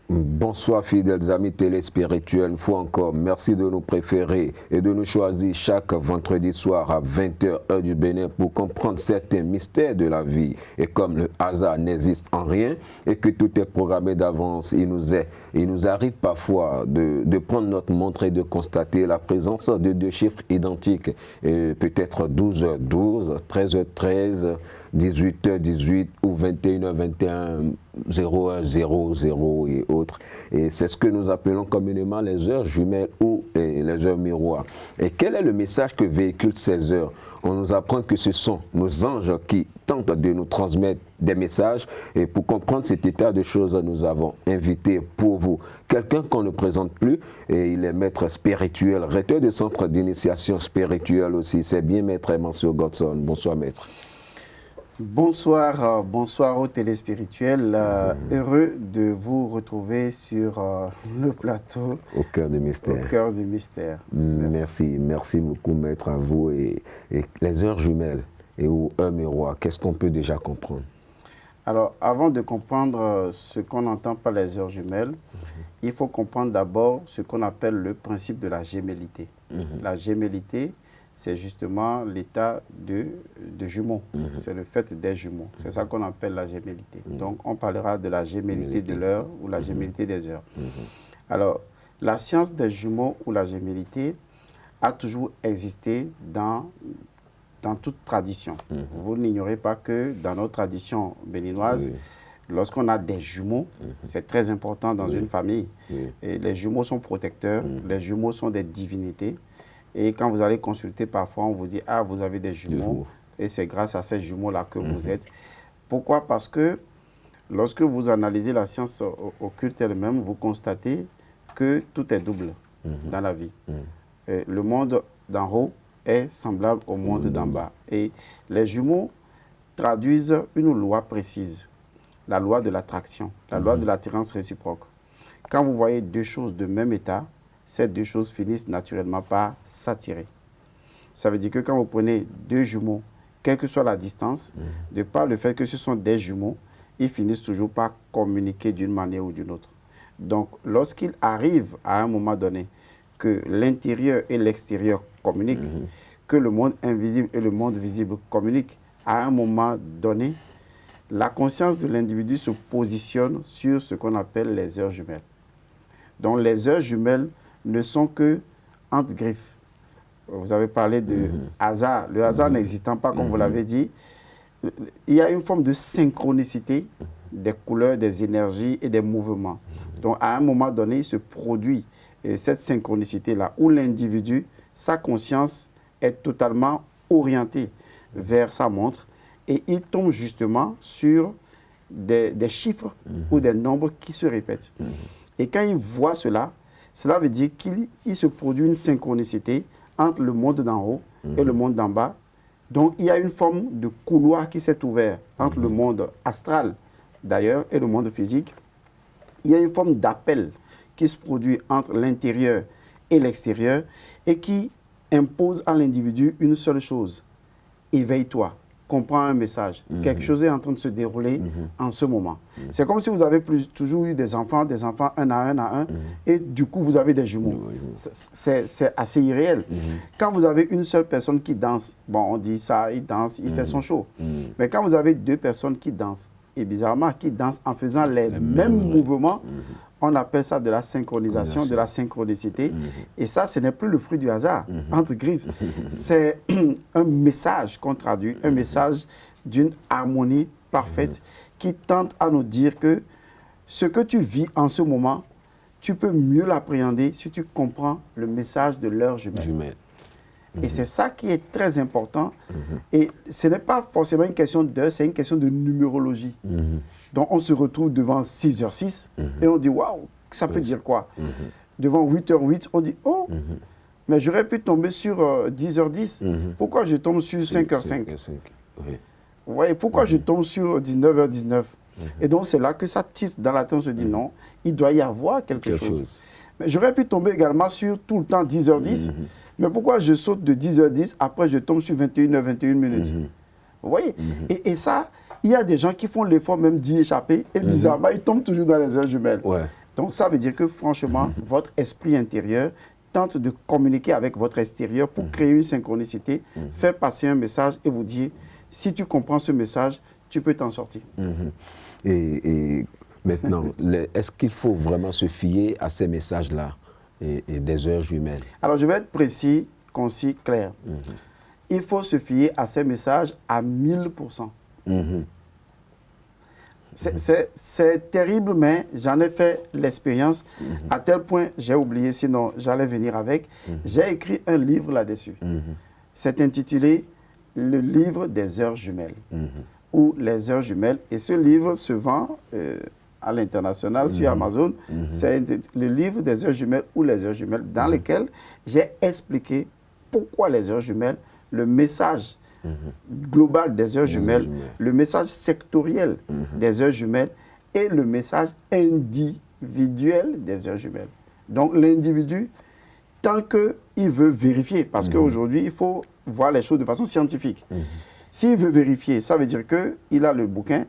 Bonsoir fidèles amis téléspirituels, une fois encore, merci de nous préférer et de nous choisir chaque vendredi soir à 20h heure du Bénin pour comprendre certains mystères de la vie. Et comme le hasard n'existe en rien et que tout est programmé d'avance, il nous arrive parfois de prendre notre montre et de constater la présence de deux chiffres identiques, peut-être 12h12, 13h13, 18h18 ou 21h21, 0100 et autres. Et c'est ce que nous appelons communément les heures jumelles ou les heures miroirs. Et quel est le message que véhiculent ces heures? On nous apprend que ce sont nos anges qui tentent de nous transmettre des messages. Et pour comprendre cet état de choses, nous avons invité pour vous quelqu'un qu'on ne présente plus. Et il est maître spirituel, recteur de centre d'initiation spirituelle aussi. C'est bien maître Mansour Godson. Bonsoir maître. Bonsoir, bonsoir aux téléspirituels. Heureux de vous retrouver sur le plateau. Au cœur du mystère. Au cœur du mystère. Merci beaucoup maître à vous. Et les heures jumelles et ou heures miroirs, qu'est-ce qu'on peut déjà comprendre? Alors, avant de comprendre ce qu'on entend par les heures jumelles, il faut comprendre d'abord ce qu'on appelle le principe de la gémellité. La gémellité, c'est justement l'état de jumeaux. C'est le fait des jumeaux. C'est ça qu'on appelle la gémellité. Donc, on parlera de la gémellité de l'heure ou la gémellité des heures. Alors, la science des jumeaux ou la gémellité a toujours existé dans toute tradition. Vous n'ignorez pas que dans notre tradition béninoise, lorsqu'on a des jumeaux, c'est très important dans une famille. Et les jumeaux sont protecteurs, les jumeaux sont des divinités. Et quand vous allez consulter, parfois, on vous dit « Ah, vous avez des jumeaux. » Et c'est grâce à ces jumeaux-là que vous êtes. Pourquoi? Parce que lorsque vous analysez la science occulte elle-même, vous constatez que tout est double dans la vie. Et le monde d'en haut est semblable au monde d'en bas. Et les jumeaux traduisent une loi précise, la loi de l'attraction, la loi de l'attirance réciproque. Quand vous voyez deux choses de même état, ces deux choses finissent naturellement par s'attirer. Ça veut dire que quand vous prenez deux jumeaux, quelle que soit la distance, de par le fait que ce sont des jumeaux, ils finissent toujours par communiquer d'une manière ou d'une autre. Donc, lorsqu'il arrive à un moment donné que l'intérieur et l'extérieur communiquent, que le monde invisible et le monde visible communiquent, à un moment donné, la conscience de l'individu se positionne sur ce qu'on appelle les heures jumelles. Donc, les heures jumelles ne sont que entre griffes. Vous avez parlé de hasard. Le hasard n'existant pas, comme vous l'avez dit, il y a une forme de synchronicité des couleurs, des énergies et des mouvements. Donc, à un moment donné, il se produit cette synchronicité-là, où l'individu, sa conscience est totalement orientée vers sa montre et il tombe justement sur des chiffres ou des nombres qui se répètent. Et quand il voit cela, cela veut dire qu'il se produit une synchronicité entre le monde d'en haut et le monde d'en bas. Donc, il y a une forme de couloir qui s'est ouvert entre le monde astral, d'ailleurs, et le monde physique. Il y a une forme d'appel qui se produit entre l'intérieur et l'extérieur et qui impose à l'individu une seule chose. Éveille-toi. Comprend un message. Quelque chose est en train de se dérouler en ce moment. C'est comme si vous avez toujours eu des enfants un à un, et du coup, vous avez des jumeaux. C'est assez irréel. Quand vous avez une seule personne qui danse, bon, on dit ça, il danse, il fait son show. Mais quand vous avez deux personnes qui dansent, et bizarrement, qui dansent en faisant les mêmes mouvements, on appelle ça de la synchronisation, de la synchronicité. Et ça, ce n'est plus le fruit du hasard, entre griffes. C'est un message qu'on traduit, un message d'une harmonie parfaite qui tente à nous dire que ce que tu vis en ce moment, tu peux mieux l'appréhender si tu comprends le message de l'heure jumelle. Et c'est ça qui est très important. Et ce n'est pas forcément une question d'heure, c'est une question de numérologie. Donc, on se retrouve devant 6h06 et on dit, waouh, ça peut dire quoi? Devant 8h08, on dit, oh, mais j'aurais pu tomber sur 10h10. Pourquoi je tombe sur 5h05? Vous voyez, pourquoi je tombe sur 19h19? Et donc, c'est là que ça tisse dans la tête, on se dit non, il doit y avoir quelque chose. Mais j'aurais pu tomber également sur tout le temps 10h10, mais pourquoi je saute de 10h10, après je tombe sur 21h, 21 minutes? Vous voyez? Et ça, il y a des gens qui font l'effort même d'y échapper, et bizarrement, ils tombent toujours dans les heures jumelles. Donc, ça veut dire que, franchement, votre esprit intérieur tente de communiquer avec votre extérieur pour créer une synchronicité, faire passer un message et vous dire, si tu comprends ce message, tu peux t'en sortir. Et maintenant, est-ce qu'il faut vraiment se fier à ces messages-là et des heures jumelles? Alors, je vais être précis, concis, clair. Il faut se fier à ces messages à 1000%. C'est terrible, mais j'en ai fait l'expérience à tel point, j'ai oublié, sinon j'allais venir avec. J'ai écrit un livre là-dessus. C'est intitulé « Le livre des heures jumelles » ou « Les heures jumelles ». Et ce livre se vend à l'international sur Amazon. C'est le livre des heures jumelles ou les heures jumelles dans lequel j'ai expliqué pourquoi les heures jumelles, le message global des heures jumelles, le message sectoriel des heures jumelles et le message individuel des heures jumelles. Donc l'individu, tant qu'il veut vérifier, parce qu'aujourd'hui, il faut voir les choses de façon scientifique. S'il veut vérifier, ça veut dire qu'il a le bouquin,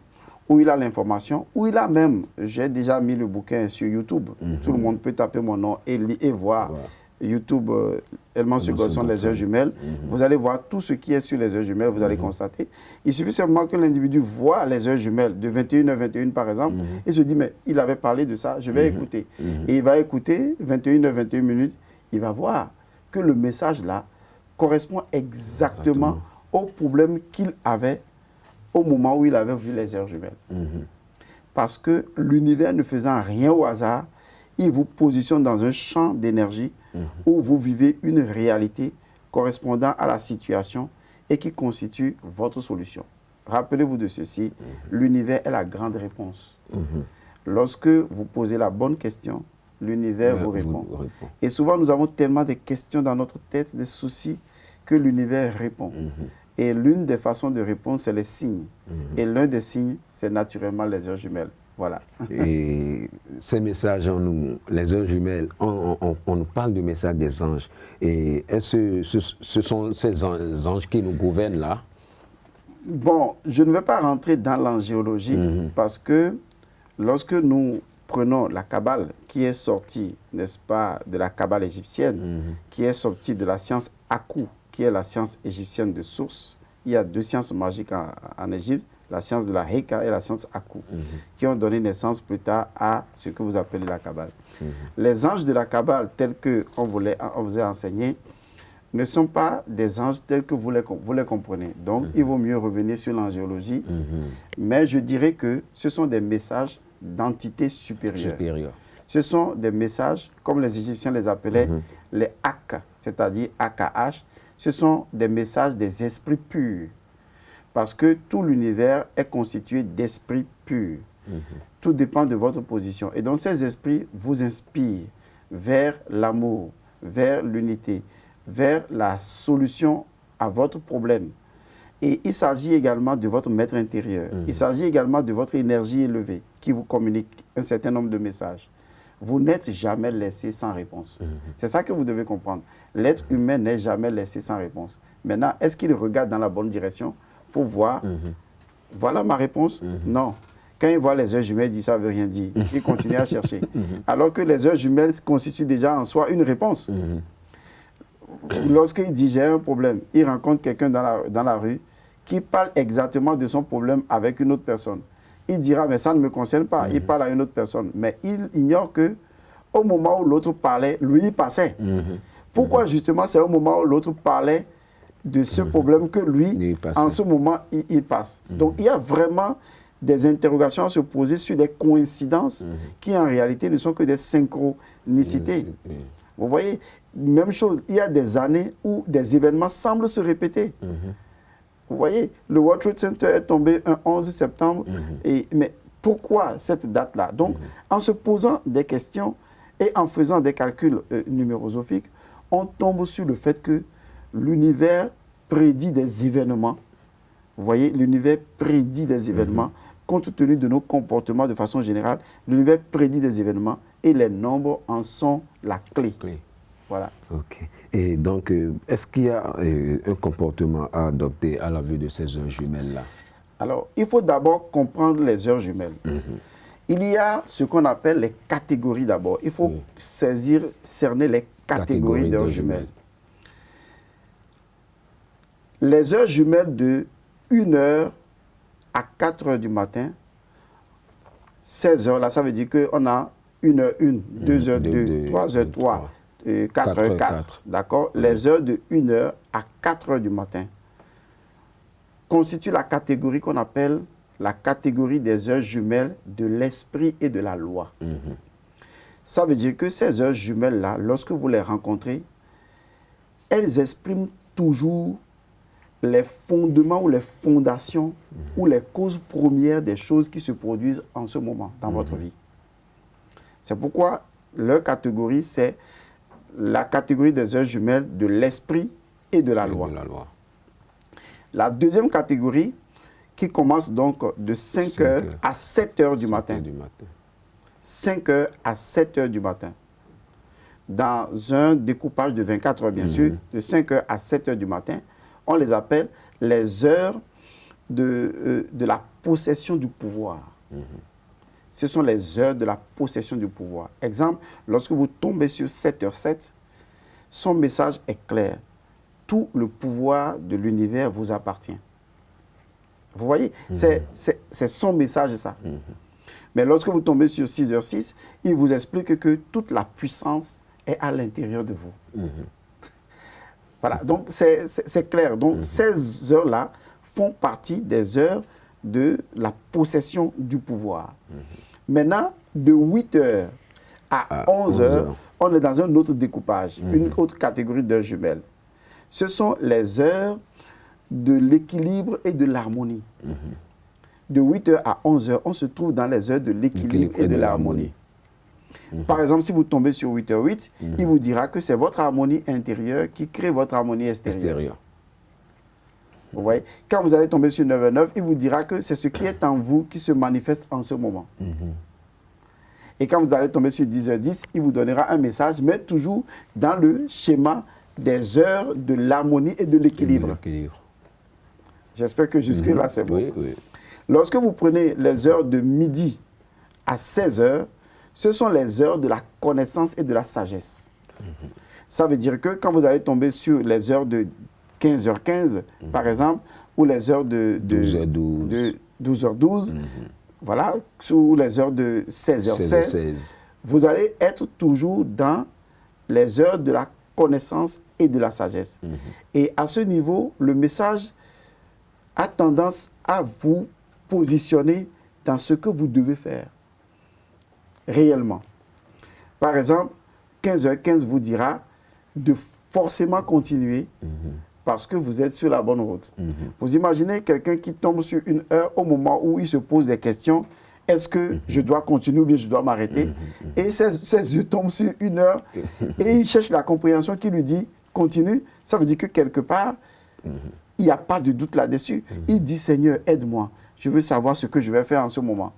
ou il a l'information, ou il a même, j'ai déjà mis le bouquin sur YouTube. Tout le monde peut taper mon nom et voir. YouTube, Elman-Sue Godson, les heures jumelles. Vous allez voir tout ce qui est sur les heures jumelles, vous allez constater. Il suffit simplement que l'individu voit les heures jumelles de 21h 21 par exemple, et se dit, mais il avait parlé de ça, je vais écouter. Et il va écouter 21h 21 minutes, il va voir que le message là correspond exactement au problème qu'il avait au moment où il avait vu les heures jumelles. Parce que l'univers ne faisant rien au hasard, il vous positionne dans un champ d'énergie où vous vivez une réalité correspondant à la situation et qui constitue votre solution. Rappelez-vous de ceci, l'univers est la grande réponse. Lorsque vous posez la bonne question, l'univers vous répond. Et souvent, nous avons tellement de questions dans notre tête, des soucis, que l'univers répond. Et l'une des façons de répondre, c'est les signes. Et l'un des signes, c'est naturellement les heures jumelles. Voilà. Et ces messages, les heures jumelles, on nous parle du message des anges. Et est-ce que ce sont ces anges qui nous gouvernent là? Bon, je ne vais pas rentrer dans l'angéologie parce que lorsque nous prenons la Kabbale, qui est sortie, n'est-ce pas, de la Kabbale égyptienne, qui est sortie de la science Akou, qui est la science égyptienne de source. Il y a deux sciences magiques en Égypte, la science de la Heka et la science Akou, qui ont donné naissance plus tard à ce que vous appelez la Kabbale. Les anges de la Kabbale, tels qu'on vous a enseigné, ne sont pas des anges tels que vous les comprenez. Donc, il vaut mieux revenir sur l'angéologie. Mais je dirais que ce sont des messages d'entités supérieures. Ce sont des messages, comme les Égyptiens les appelaient, les Ak, c'est-à-dire AKH. Ce sont des messages des esprits purs. Parce que tout l'univers est constitué d'esprits purs. Tout dépend de votre position. Et donc ces esprits vous inspirent vers l'amour, vers l'unité, vers la solution à votre problème. Et il s'agit également de votre maître intérieur. Il s'agit également de votre énergie élevée qui vous communique un certain nombre de messages. Vous n'êtes jamais laissé sans réponse. C'est ça que vous devez comprendre. L'être humain n'est jamais laissé sans réponse. Maintenant, est-ce qu'il regarde dans la bonne direction pour voir, voilà ma réponse? Non. Quand il voit les heures jumelles, il dit ça ne veut rien dire. Il continue à chercher. Alors que les heures jumelles constituent déjà en soi une réponse. Lorsqu'il dit j'ai un problème, il rencontre quelqu'un dans la rue qui parle exactement de son problème avec une autre personne. Il dira, mais ça ne me concerne pas. Il parle à une autre personne. Mais il ignore qu'au moment où l'autre parlait, lui, il passait. Pourquoi justement c'est au moment où l'autre parlait de ce problème que lui, en ce moment, il passe. Donc il y a vraiment des interrogations à se poser sur des coïncidences qui en réalité ne sont que des synchronicités. Vous voyez, même chose, il y a des années où des événements semblent se répéter. Vous voyez, le World Trade Center est tombé un 11 septembre. Mais pourquoi cette date-là? Donc, en se posant des questions et en faisant des calculs numérosophiques, on tombe sur le fait que l'univers prédit des événements. Vous voyez, l'univers prédit des événements compte tenu de nos comportements de façon générale, l'univers prédit des événements et les nombres en sont la clé. Voilà. Ok. Et donc, est-ce qu'il y a un comportement à adopter à la vue de ces heures jumelles-là? Alors, il faut d'abord comprendre les heures jumelles. Il y a ce qu'on appelle les catégories d'abord. Il faut cerner les catégories d'heures jumelles. Les heures jumelles de 1 heure à 4 heures du matin, 16 heures, là, ça veut dire qu'on a 1 heure 1, 2 heures 2, 3 heures 3, 4 heures 4. D'accord? Les heures de 1 heure à 4 heures du matin constituent la catégorie qu'on appelle la catégorie des heures jumelles de l'esprit et de la loi. Ça veut dire que ces heures jumelles-là, lorsque vous les rencontrez, elles expriment toujours les fondements ou les fondations ou les causes premières des choses qui se produisent en ce moment dans votre vie. C'est pourquoi leur catégorie, c'est la catégorie des heures jumelles de l'esprit et de la loi. La deuxième catégorie, qui commence donc de 5 heures à 7 heures du matin. 5 heures à 7 heures du matin. Dans un découpage de 24 heures, bien sûr, de 5 heures à 7 heures du matin, on les appelle les heures de la possession du pouvoir. Ce sont les heures de la possession du pouvoir. Exemple, lorsque vous tombez sur 7h07, son message est clair. Tout le pouvoir de l'univers vous appartient. Vous voyez, c'est son message, ça. Mais lorsque vous tombez sur 6h06, il vous explique que toute la puissance est à l'intérieur de vous. Voilà, donc c'est clair. Donc ces heures-là font partie des heures de la possession du pouvoir. Maintenant, de 8h à 11h, on est dans un autre découpage, une autre catégorie d'heures jumelles. Ce sont les heures de l'équilibre et de l'harmonie. De 8h à 11h, on se trouve dans les heures de l'équilibre et de l'harmonie. Par exemple, si vous tombez sur 8h08, il vous dira que c'est votre harmonie intérieure qui crée votre harmonie extérieure. Vous voyez? Quand vous allez tomber sur 9h09, il vous dira que c'est ce qui est en vous qui se manifeste en ce moment. Et quand vous allez tomber sur 10h10, il vous donnera un message, mais toujours dans le schéma des heures de l'harmonie et de l'équilibre. J'espère que jusque-là, c'est bon. Lorsque vous prenez les heures de midi à 16h, ce sont les heures de la connaissance et de la sagesse. Ça veut dire que quand vous allez tomber sur les heures de 15h15, par exemple, ou les heures de 12h12, voilà, ou les heures de 16h16, vous allez être toujours dans les heures de la connaissance et de la sagesse. Et à ce niveau, le message a tendance à vous positionner dans ce que vous devez faire réellement. Par exemple, 15h15 vous dira de forcément continuer parce que vous êtes sur la bonne route. Vous imaginez quelqu'un qui tombe sur une heure au moment où il se pose des questions. Est-ce que je dois continuer ou bien je dois m'arrêter? Et ses yeux tombent sur une heure et il cherche la compréhension qui lui dit continue. Ça veut dire que quelque part, il n'y a pas de doute là-dessus. Il dit Seigneur, aide-moi. Je veux savoir ce que je vais faire en ce moment.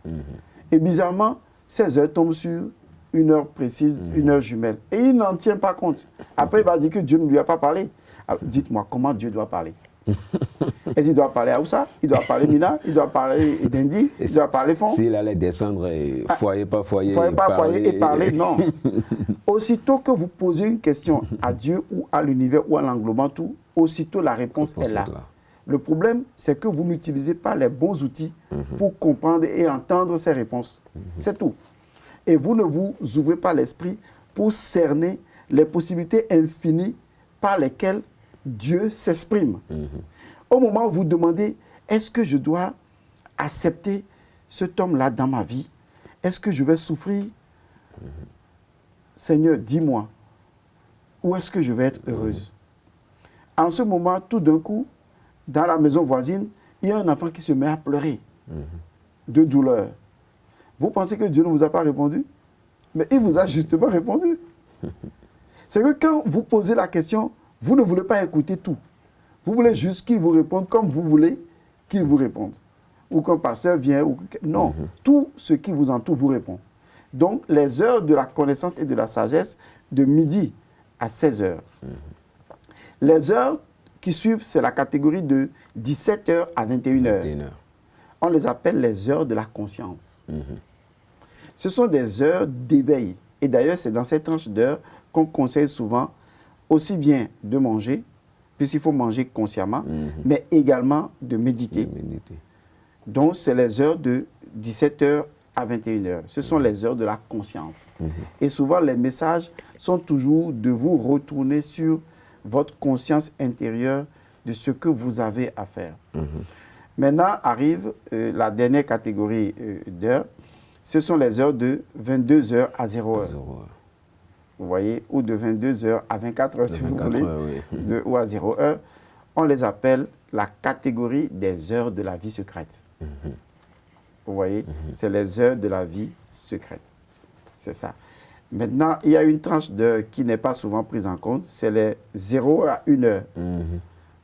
Et bizarrement, 16 heures tombent sur une heure précise, une heure jumelle. Et il n'en tient pas compte. Après, il va dire que Dieu ne lui a pas parlé. Dites-moi, comment Dieu doit parler? Et il doit parler Aoussa, il doit parler Mina, il doit parler Dendi, il doit parler Fond. S'il allait descendre foyer par foyer, et parler, non. Aussitôt que vous posez une question à Dieu ou à l'univers ou à l'englobant tout, aussitôt la réponse est là. Le problème, c'est que vous n'utilisez pas les bons outils pour comprendre et entendre ces réponses. C'est tout. Et vous ne vous ouvrez pas l'esprit pour cerner les possibilités infinies par lesquelles Dieu s'exprime. Au moment où vous demandez, est-ce que je dois accepter cet homme-là dans ma vie? Est-ce que je vais souffrir? Seigneur, dis-moi, où est-ce que je vais être heureuse? En ce moment, tout d'un coup, dans la maison voisine, il y a un enfant qui se met à pleurer de douleur. Vous pensez que Dieu ne vous a pas répondu? Mais il vous a justement répondu. C'est que quand vous posez la question, vous ne voulez pas écouter tout. Vous voulez juste qu'il vous réponde comme vous voulez qu'il vous réponde. ou qu'un pasteur vient. Non, tout ce qui vous entoure vous répond. Donc, les heures de la connaissance et de la sagesse, de midi à 16 heures. Les heures qui suivent, c'est la catégorie de 17 heures à 21 heures. On les appelle les heures de la conscience. Ce sont des heures d'éveil. Et d'ailleurs, c'est dans cette tranche d'heures qu'on conseille souvent aussi bien de manger, puisqu'il faut manger consciemment, mais également de méditer. Donc, c'est les heures de 17 heures à 21 heures. Ce sont les heures de la conscience. Et souvent, les messages sont toujours de vous retourner sur votre conscience intérieure de ce que vous avez à faire. Maintenant arrive la dernière catégorie d'heures. Ce sont les heures de 22 heures à 0 heure. Vous voyez, ou de 22 heures à 24 heures, si vous voulez, ou à 0 heure. On les appelle la catégorie des heures de la vie secrète. Vous voyez, c'est les heures de la vie secrète. C'est ça. Maintenant, il y a une tranche d'heures qui n'est pas souvent prise en compte, c'est les 0 à 1 heure.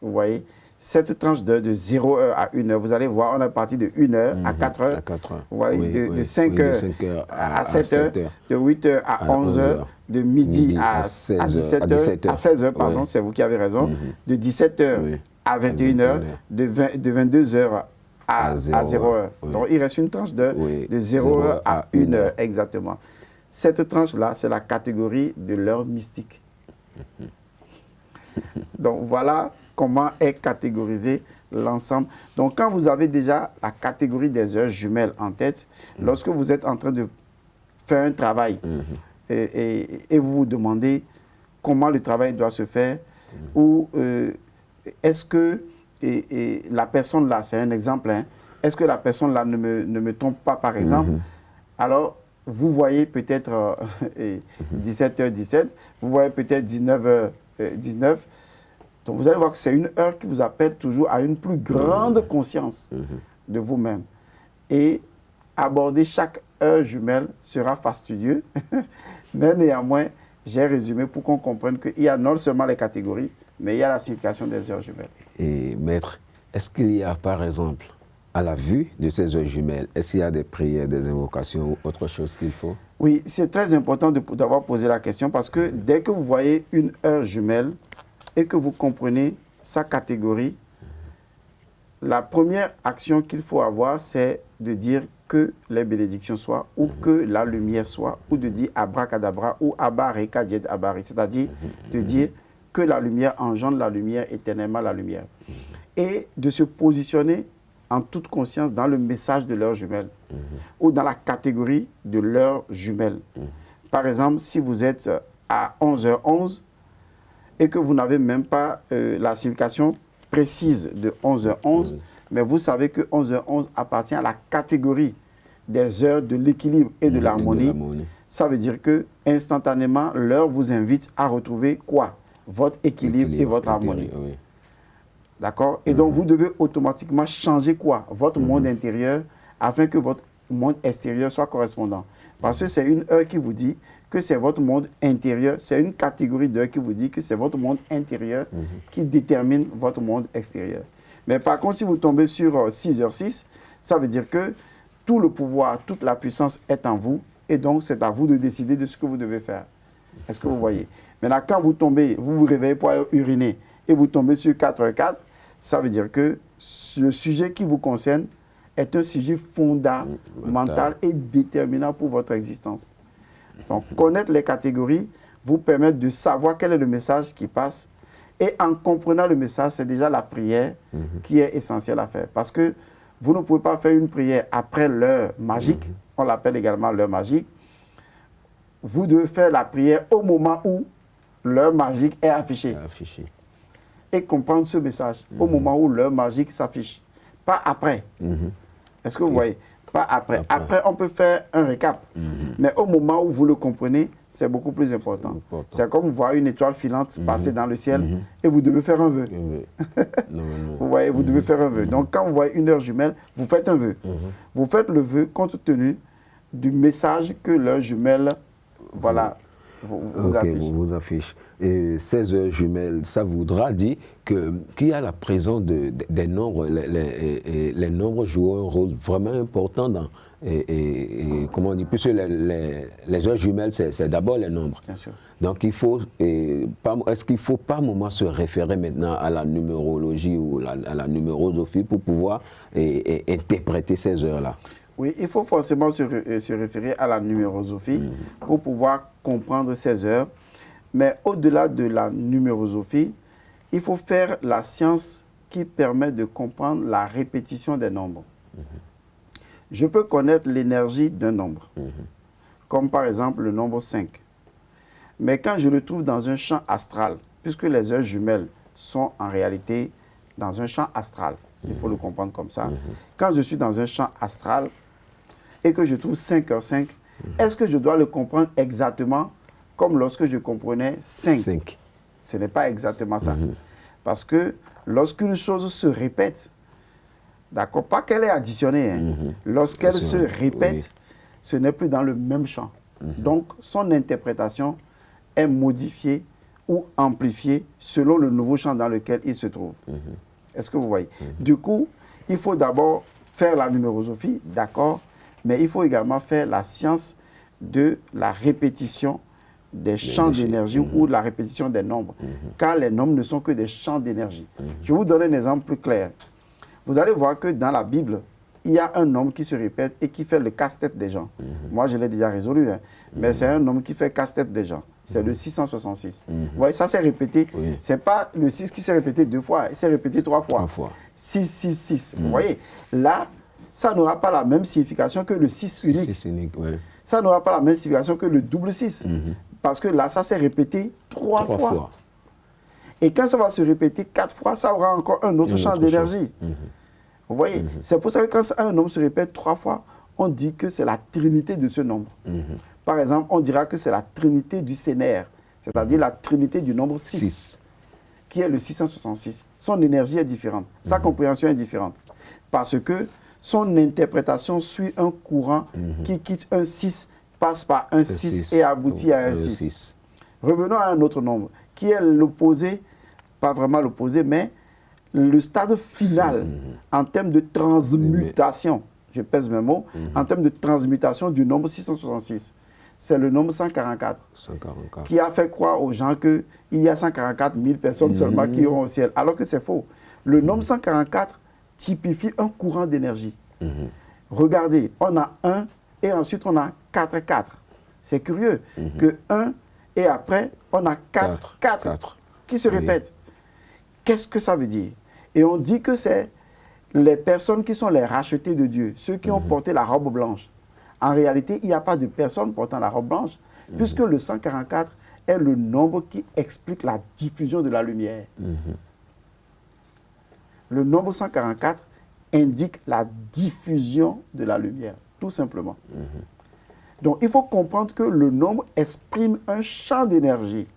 Vous voyez, cette tranche d'heure de 0 heure à 1 heure, vous allez voir, on est parti de 1 heure à 4 heures. Vous voyez, de 5 heures à 7 heures, de 8 heures à 11 heures, de midi à 17 heures, à 16 heures, pardon, c'est vous qui avez raison, de 17 heures à 21 heures, de 22 heures à 0 heure. Donc, il reste une tranche d'heure de 0 heure à 1 heure, exactement. Cette tranche-là, c'est la catégorie de l'heure mystique. Donc, voilà comment est catégorisé l'ensemble. Donc, quand vous avez déjà la catégorie des heures jumelles en tête, lorsque vous êtes en train de faire un travail et vous vous demandez comment le travail doit se faire, ou est-ce que la personne là, c'est un exemple, hein, est-ce que la personne là ne me trompe pas, par exemple, alors vous voyez peut-être 17h17, vous voyez peut-être 19h19. Donc vous allez voir que c'est une heure qui vous appelle toujours à une plus grande conscience de vous-même. Et aborder chaque heure jumelle sera fastidieux, mais néanmoins, j'ai résumé pour qu'on comprenne qu'il y a non seulement les catégories, mais il y a la signification des heures jumelles. Et maître, est-ce qu'il y a par exemple, à la vue de ces heures jumelles, est-ce qu'il y a des prières, des invocations ou autre chose qu'il faut? Oui, c'est très important d'avoir posé la question parce que dès que vous voyez une heure jumelle et que vous comprenez sa catégorie, la première action qu'il faut avoir, c'est de dire que les bénédictions soient ou que la lumière soit, ou de dire abracadabra ou abareka jet abari, c'est-à-dire de dire que la lumière engendre la lumière, éternellement la lumière. Et de se positionner en toute conscience dans le message de l'heure jumelle ou dans la catégorie de l'heure jumelle. Par exemple, si vous êtes à 11h11 et que vous n'avez même pas la signification précise de 11h11, mais vous savez que 11h11 appartient à la catégorie des heures de l'équilibre et de l'harmonie, ça veut dire que instantanément, l'heure vous invite à retrouver quoi? Votre équilibre et votre harmonie. D'accord? Et donc, vous devez automatiquement changer quoi? Votre monde intérieur, afin que votre monde extérieur soit correspondant. Parce que c'est une heure qui vous dit que c'est votre monde intérieur, c'est une catégorie d'heure qui vous dit que c'est votre monde intérieur qui détermine votre monde extérieur. Mais par contre, si vous tombez sur 6h06, ça veut dire que tout le pouvoir, toute la puissance est en vous, et donc c'est à vous de décider de ce que vous devez faire. Est-ce que vous voyez? Maintenant, quand vous tombez, vous vous réveillez pour aller uriner, et vous tombez sur 4h04, ça veut dire que le sujet qui vous concerne est un sujet fondamental et déterminant pour votre existence. Donc, connaître les catégories vous permet de savoir quel est le message qui passe. Et en comprenant le message, c'est déjà la prière qui est essentielle à faire. Parce que vous ne pouvez pas faire une prière après l'heure magique, on l'appelle également l'heure magique. Vous devez faire la prière au moment où l'heure magique est affichée. Et comprendre ce message au moment où l'heure magique s'affiche. Pas après. Est-ce que vous voyez? Pas après. Après, on peut faire un récap. Mais au moment où vous le comprenez, c'est beaucoup plus important. C'est comme voir une étoile filante passer dans le ciel et vous devez faire un vœu. Vous voyez, vous devez faire un vœu. Donc, quand vous voyez une heure jumelle, vous faites un vœu. Vous faites le vœu compte tenu du message que l'heure jumelle vous affiche. Vous affiche. Et ces heures jumelles, ça voudra dire qu'il y a la présence des nombres. Les nombres jouent un rôle vraiment important dans... comment on dit, puisque les heures jumelles, c'est d'abord les nombres. Bien sûr. Donc, est-ce qu'il ne faut pas à un moment se référer maintenant à la numérologie ou à la numérosophie pour pouvoir interpréter ces heures-là? Oui, il faut forcément se référer à la numérosophie pour pouvoir comprendre ces heures. Mais au-delà de la numérosophie, il faut faire la science qui permet de comprendre la répétition des nombres. Je peux connaître l'énergie d'un nombre, comme par exemple le nombre 5. Mais quand je le trouve dans un champ astral, puisque les heures jumelles sont en réalité dans un champ astral, il faut le comprendre comme ça. Quand je suis dans un champ astral et que je trouve 5h5, est-ce que je dois le comprendre exactement comme lorsque je comprenais 5? Ce n'est pas exactement ça. Parce que lorsqu'une chose se répète, d'accord, pas qu'elle est additionnée, lorsqu'elle se répète, ce n'est plus dans le même champ. Donc, son interprétation est modifiée ou amplifiée selon le nouveau champ dans lequel il se trouve. Est-ce que vous voyez? Du coup, il faut d'abord faire la numérosophie, d'accord, mais il faut également faire la science de la répétition des champs d'énergie ou de la répétition des nombres, car les nombres ne sont que des champs d'énergie. Je vais vous donner un exemple plus clair. Vous allez voir que dans la Bible, il y a un nombre qui se répète et qui fait le casse-tête des gens. Moi, je l'ai déjà résolu, hein. Mais c'est un nombre qui fait casse-tête des gens. C'est le 666. Vous voyez, ça s'est répété. Ce n'est pas le 6 qui s'est répété 2 fois, il s'est répété 3 fois. 6, 6, 6. Vous voyez, là, ça n'aura pas la même signification que le 6 unique. Ça n'aura pas la même signification que le double 6. Parce que là, ça s'est répété 3 fois. Et quand ça va se répéter 4 fois, ça aura encore un autre champ d'énergie. Vous voyez, c'est pour ça que quand un nombre se répète 3 fois, on dit que c'est la trinité de ce nombre. Par exemple, on dira que c'est la trinité du sénère, c'est-à-dire la trinité du nombre 6, qui est le 666. Son énergie est différente, sa compréhension est différente. Parce que son interprétation suit un courant qui quitte un 6, passe par un 6 et aboutit à un 6. Revenons à un autre nombre, qui est l'opposé, pas vraiment l'opposé, mais le stade final en termes de transmutation, je pèse mes mots, en termes de transmutation du nombre 666. C'est le nombre 144, qui a fait croire aux gens qu'il y a 144 000 personnes seulement qui iront au ciel, alors que c'est faux. Le nombre 144 typifie un courant d'énergie. Regardez, on a 1 et ensuite on a 4, 4. C'est curieux que 1 et après on a 4, 4 qui se répètent. Qu'est-ce que ça veut dire? Et on dit que c'est les personnes qui sont les rachetés de Dieu, ceux qui ont porté la robe blanche. En réalité, il n'y a pas de personnes portant la robe blanche, puisque le 144 est le nombre qui explique la diffusion de la lumière. Le nombre 144 indique la diffusion de la lumière, tout simplement. Donc, il faut comprendre que le nombre exprime un champ d'énergie.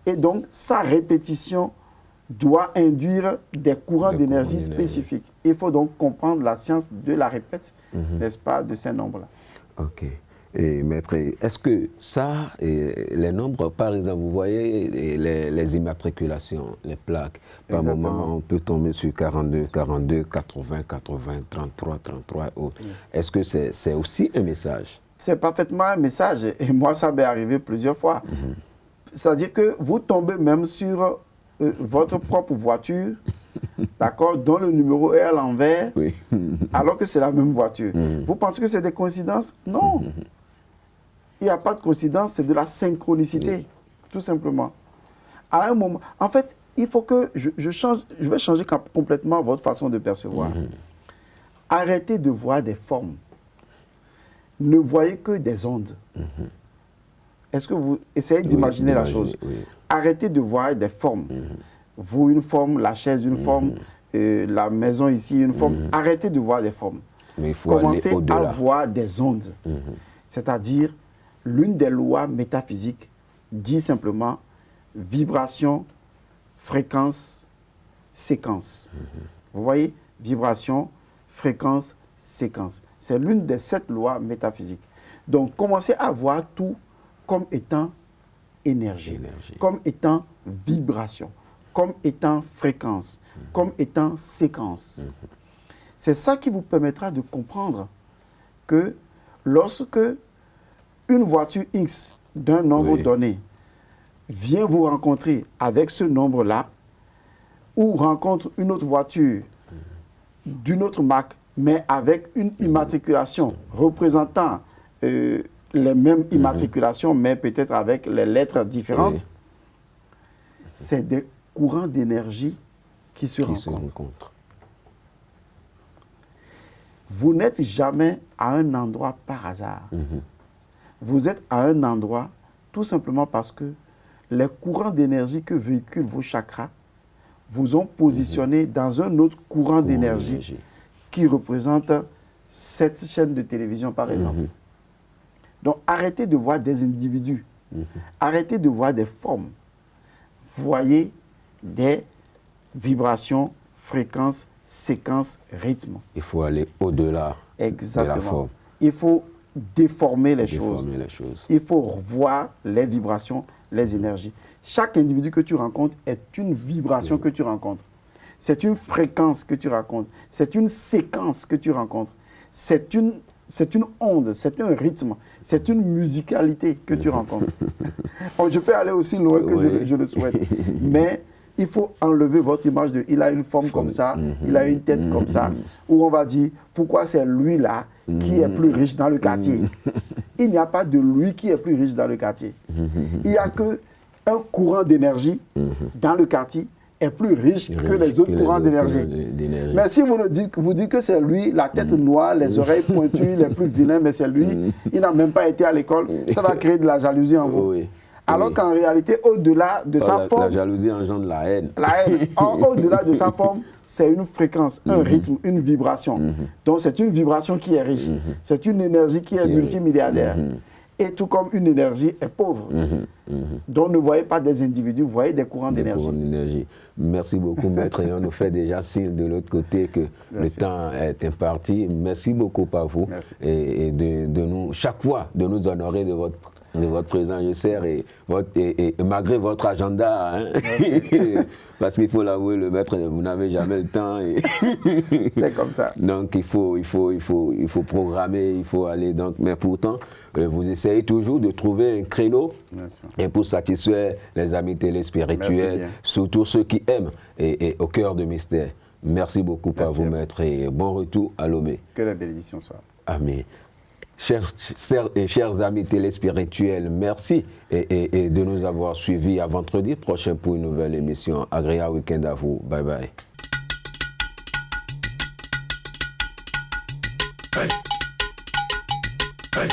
Et donc, sa répétition doit induire des courants d'énergie spécifiques. Il faut donc comprendre la science de la répète, n'est-ce pas, de ces nombres-là. Ok. Et maître, est-ce que ça, les nombres, par exemple, vous voyez les immatriculations, les plaques, par moment, on peut tomber sur 42, 42, 80, 80, 33, 33 et autres. Est-ce que c'est aussi un message? C'est parfaitement un message. Et moi, ça m'est arrivé plusieurs fois. C'est-à-dire que vous tombez même sur votre propre voiture, d'accord, dont le numéro est à l'envers, alors que c'est la même voiture. Vous pensez que c'est des coïncidences? Non. Il n'y a pas de coïncidence, c'est de la synchronicité, tout simplement. À un moment, en fait, il faut que je vais changer complètement votre façon de percevoir. Arrêtez de voir des formes. Ne voyez que des ondes. Est-ce que vous essayez d'imaginer la chose? Arrêtez de voir des formes. Vous, une forme, la chaise, une forme, la maison ici, une forme. Arrêtez de voir des formes. Commencez à voir des ondes. C'est-à-dire, l'une des lois métaphysiques dit simplement vibration, fréquence, séquence. Vous voyez? Vibration, fréquence, séquence. C'est l'une des 7 lois métaphysiques. Donc, commencez à voir tout comme étant énergie, comme étant vibration, comme étant fréquence, comme étant séquence. C'est ça qui vous permettra de comprendre que lorsque une voiture X d'un nombre donné vient vous rencontrer avec ce nombre-là, ou rencontre une autre voiture d'une autre marque, mais avec une immatriculation représentant les mêmes immatriculations, mais peut-être avec les lettres différentes, c'est des courants d'énergie qui se rencontrent. Vous n'êtes jamais à un endroit par hasard. Vous êtes à un endroit tout simplement parce que les courants d'énergie que véhiculent vos chakras vous ont positionné dans un autre courant d'énergie qui représente cette chaîne de télévision, par exemple. Donc, arrêtez de voir des individus. Arrêtez de voir des formes. Voyez des vibrations, fréquences, séquences, rythmes. Il faut aller au-delà de la forme. Il faut déformer les choses. Il faut voir les vibrations, les énergies. Chaque individu que tu rencontres est une vibration que tu rencontres. C'est une fréquence que tu rencontres. C'est une séquence que tu rencontres. C'est une onde, c'est un rythme, c'est une musicalité que tu rencontres. Je peux aller aussi loin que je le souhaite. Mais il faut enlever votre image de « il a une forme comme ça, il a une tête comme ça », où on va dire « pourquoi c'est lui-là qui est plus riche dans le quartier ?» Il n'y a pas de lui qui est plus riche dans le quartier. Il n'y a qu'un courant d'énergie dans le quartier est plus riche que les autres courants d'énergie. Mais si vous dites que c'est lui, la tête noire, les oreilles pointues, les plus vilains, mais c'est lui, il n'a même pas été à l'école, ça va créer de la jalousie en vous. Alors qu'en réalité, au-delà de sa forme... La jalousie engendre la haine. La haine. Au-delà de sa forme, c'est une fréquence, un rythme, une vibration. Donc c'est une vibration qui est riche. C'est une énergie qui est multimilliardaire. Et tout comme une énergie est pauvre. Donc ne voyez pas des individus, voyez des courants d'énergie. Merci beaucoup, maître. Et on nous fait déjà signe de l'autre côté que le temps est imparti. Merci beaucoup à vous. Et de nous, chaque fois, de nous honorer de votre présence, je sais, et malgré votre agenda, hein, parce qu'il faut l'avouer, le maître, vous n'avez jamais le temps. C'est comme ça. Donc il faut programmer, il faut aller. Donc, mais pourtant, vous essayez toujours de trouver un créneau et pour satisfaire les amis téléspirituels, surtout ceux qui aiment et au cœur de mystère. Merci beaucoup à vous, maître, et bon retour à Lomé. Que la bénédiction soit. Amen. Chers amis téléspirituels, merci et de nous avoir suivis. À vendredi prochain pour une nouvelle émission. Agréable week-end à vous. Bye bye. Hey. Hey.